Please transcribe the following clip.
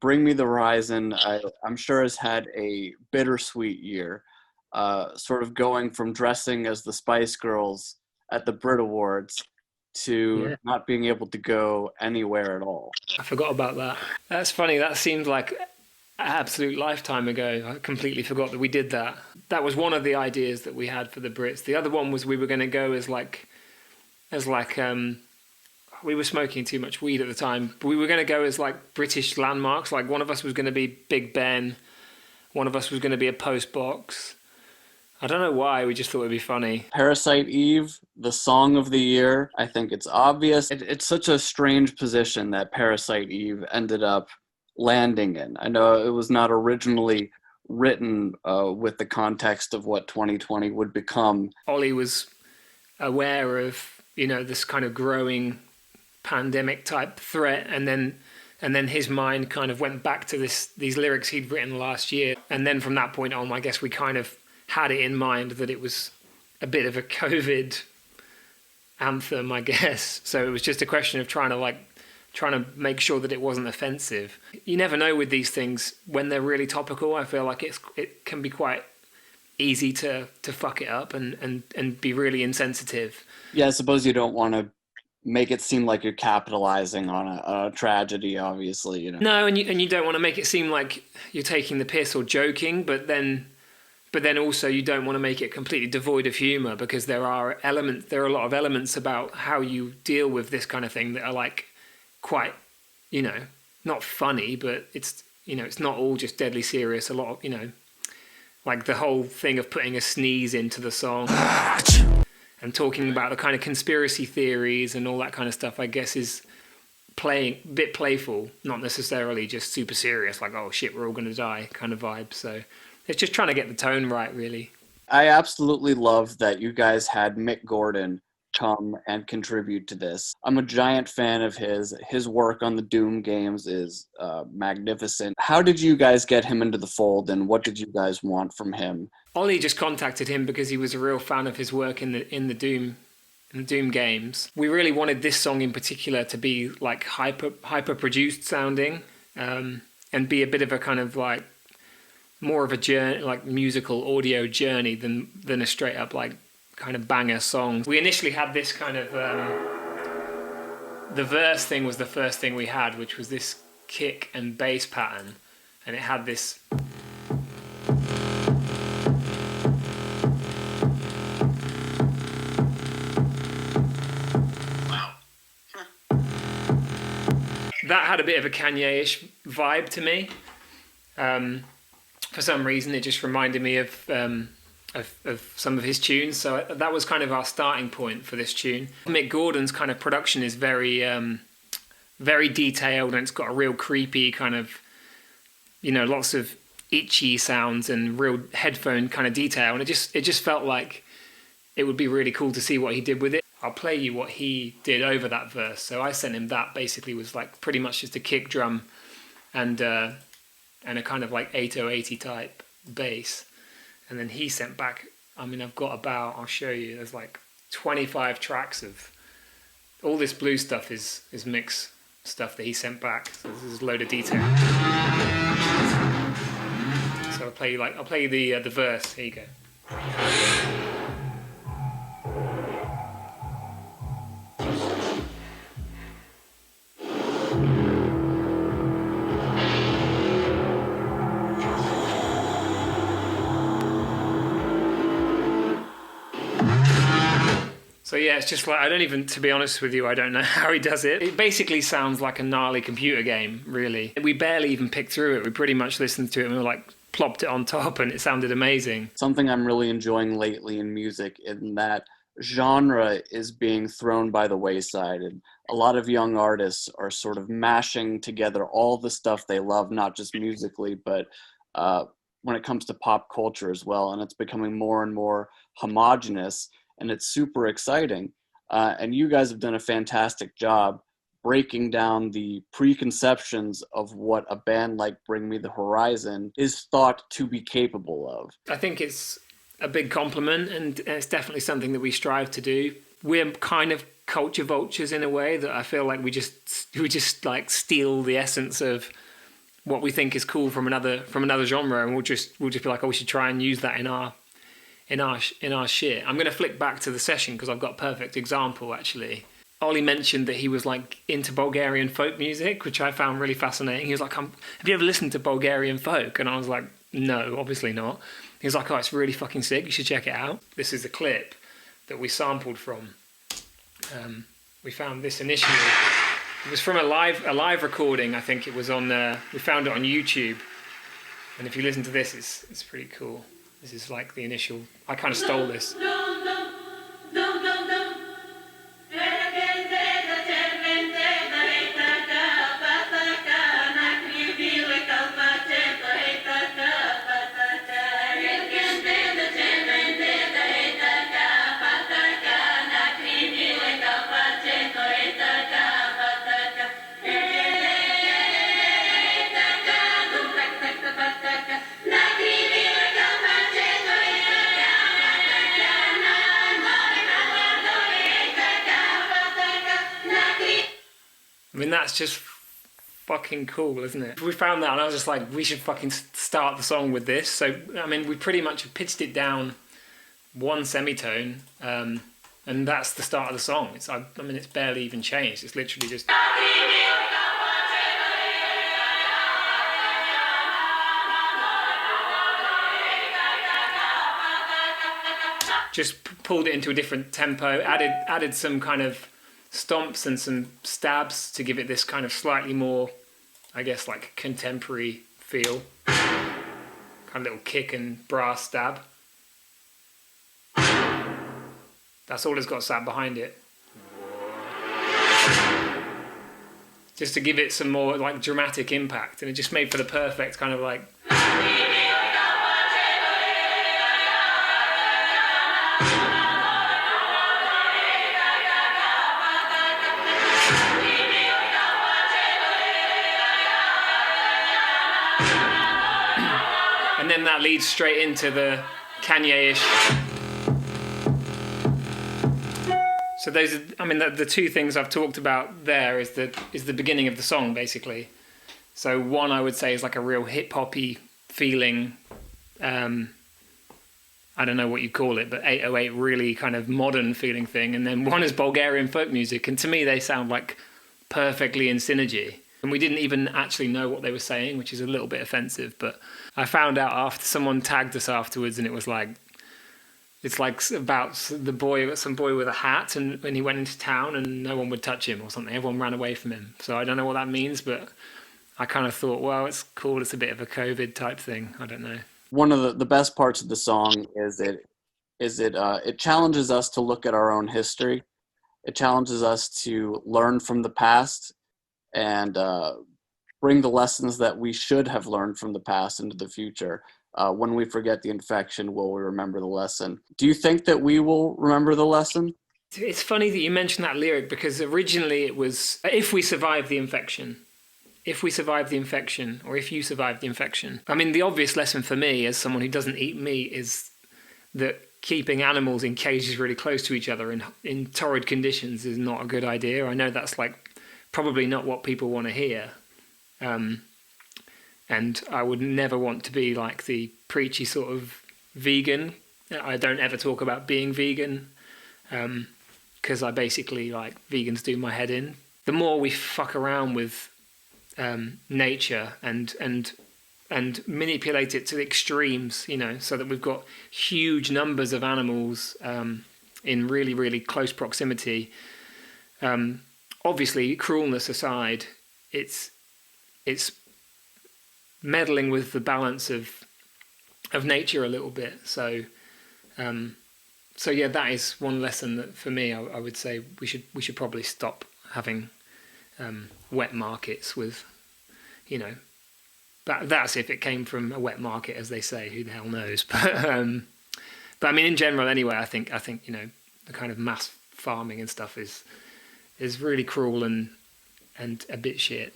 Bring Me the Horizon, I'm sure has had a bittersweet year, sort of going from dressing as the Spice Girls at the Brit Awards to Yeah, not being able to go anywhere at all. I forgot about that. That's funny. That seems like an absolute lifetime ago. I completely forgot that we did that. That was one of the ideas that we had for the Brits. The other one was we were going to go as we were smoking too much weed at the time. But we were going to go as like British landmarks. Like one of us was going to be Big Ben, one of us was going to be a post box. I don't know why. We just thought it'd be funny. Parasite Eve, the song of the year, I think it's obvious. It's such a strange position that Parasite Eve ended up landing in. I know it was not originally written with the context of what 2020 would become. Ollie was aware of this kind of growing pandemic type threat, and then his mind kind of went back to these lyrics he'd written last year, and then from that point on, I guess we kind of had it in mind that it was a bit of a COVID anthem, I guess. So it was just a question of trying to make sure that it wasn't offensive. You never know with these things when they're really topical. I feel like it can be quite easy to fuck it up and be really insensitive. Yeah, I suppose you don't want to make it seem like you're capitalizing on a tragedy, obviously, you know. No, and you don't want to make it seem like you're taking the piss or joking, but then also you don't want to make it completely devoid of humor, because there are a lot of elements about how you deal with this kind of thing that are like quite, not funny, but it's not all just deadly serious. A lot of, like the whole thing of putting a sneeze into the song and talking about the kind of conspiracy theories and all that kind of stuff, I guess is playing a bit playful, not necessarily just super serious, like, oh shit, we're all going to die kind of vibe. So it's just trying to get the tone right, really. I absolutely love that you guys had Mick Gordon come and contribute to this. I'm a giant fan of his. His work on the Doom games is magnificent. How did you guys get him into the fold, and what did you guys want from him? Ollie just contacted him because he was a real fan of his work in the Doom games. We really wanted this song in particular to be like hyper produced sounding, and be a bit of a kind of like more of a journey, like musical audio journey than a straight up like kind of banger song. We initially had this kind of the verse thing was the first thing we had, which was this kick and bass pattern, and it had this. That had a bit of a Kanye-ish vibe to me. For some reason, it just reminded me of some of his tunes. So that was kind of our starting point for this tune. Mick Gordon's kind of production is very, very detailed, and it's got a real creepy kind of, lots of itchy sounds and real headphone kind of detail. And it just felt like it would be really cool to see what he did with it. I'll play you what he did over that verse. So I sent him that, basically was like pretty much just a kick drum and a kind of like 8080 type bass. And then he sent back, I've got about, I'll show you, there's like 25 tracks of all this blue stuff is mix stuff that he sent back. So there's a load of detail. So I'll play you the verse. Here you go. So yeah, it's just like, to be honest with you, I don't know how he does it. It basically sounds like a gnarly computer game, really. We barely even picked through it. We pretty much listened to it and we were like, plopped it on top, and it sounded amazing. Something I'm really enjoying lately in music, in that genre is being thrown by the wayside, and a lot of young artists are sort of mashing together all the stuff they love, not just musically, but when it comes to pop culture as well, and it's becoming more and more homogenous, and it's super exciting. And you guys have done a fantastic job breaking down the preconceptions of what a band like Bring Me the Horizon is thought to be capable of. I think it's a big compliment, and it's definitely something that we strive to do. We're kind of culture vultures in a way that I feel like we just like steal the essence of what we think is cool from another genre, and we'll just be like, oh, we should try and use that in our shit. I'm going to flick back to the session because I've got a perfect example actually. Ollie mentioned that he was like into Bulgarian folk music, which I found really fascinating. He was like, have you ever listened to Bulgarian folk? And I was like, no, obviously not. He was like, oh, it's really fucking sick. You should check it out. This is a clip that we sampled from. We found this initially. It was from a live recording. I think it was on. We found it on YouTube. And if you listen to this, it's pretty cool. This is like the initial. I kind of stole this. I mean, that's just fucking cool, isn't it? We found that and I was just like, we should fucking start the song with this. So, I mean, we pretty much pitched it down one semitone, and that's the start of the song. I mean, it's barely even changed. It's literally just... just pulled it into a different tempo, added some kind of stomps and some stabs to give it this kind of slightly more, I guess, like contemporary feel. Kind of little kick and brass stab. That's all it's got sat behind it. Just to give it some more like dramatic impact, and it just made for the perfect kind of like... And then that leads straight into the Kanye-ish. So those are, I mean, the two things I've talked about there is the beginning of the song, basically. So one I would say is like a real hip-hoppy feeling, I don't know what you call it, but 808 really kind of modern feeling thing. And then one is Bulgarian folk music. And to me, they sound like perfectly in synergy. And we didn't even actually know what they were saying, which is a little bit offensive. But I found out after someone tagged us afterwards, and it was like, it's like about some boy with a hat, and when he went into town and no one would touch him or something. Everyone ran away from him. So I don't know what that means, but I kind of thought, well, it's cool. It's a bit of a COVID type thing. I don't know. One of the best parts of the song is it challenges us to look at our own history. It challenges us to learn from the past and bring the lessons that we should have learned from the past into the future. When we forget the infection, will we remember the lesson? Do you think that we will remember the lesson? It's funny that you mentioned that lyric, because originally it was, if we survive the infection. If we survive the infection, or if you survive the infection. I mean, the obvious lesson for me as someone who doesn't eat meat is that keeping animals in cages really close to each other in torrid conditions is not a good idea. I know that's like probably not what people want to hear. And I would never want to be like the preachy sort of vegan. I don't ever talk about being vegan, because I basically, like, vegans do my head in. The more we fuck around with nature and manipulate it to the extremes, you know, so that we've got huge numbers of animals in really, really close proximity. Obviously, cruelness aside, it's meddling with the balance of nature a little bit. So yeah, that is one lesson that for me, I would say we should probably stop having wet markets with, you know, that's if it came from a wet market, as they say. Who the hell knows? But I mean, in general, anyway, I think you know, the kind of mass farming and stuff is really cruel and a bit shit.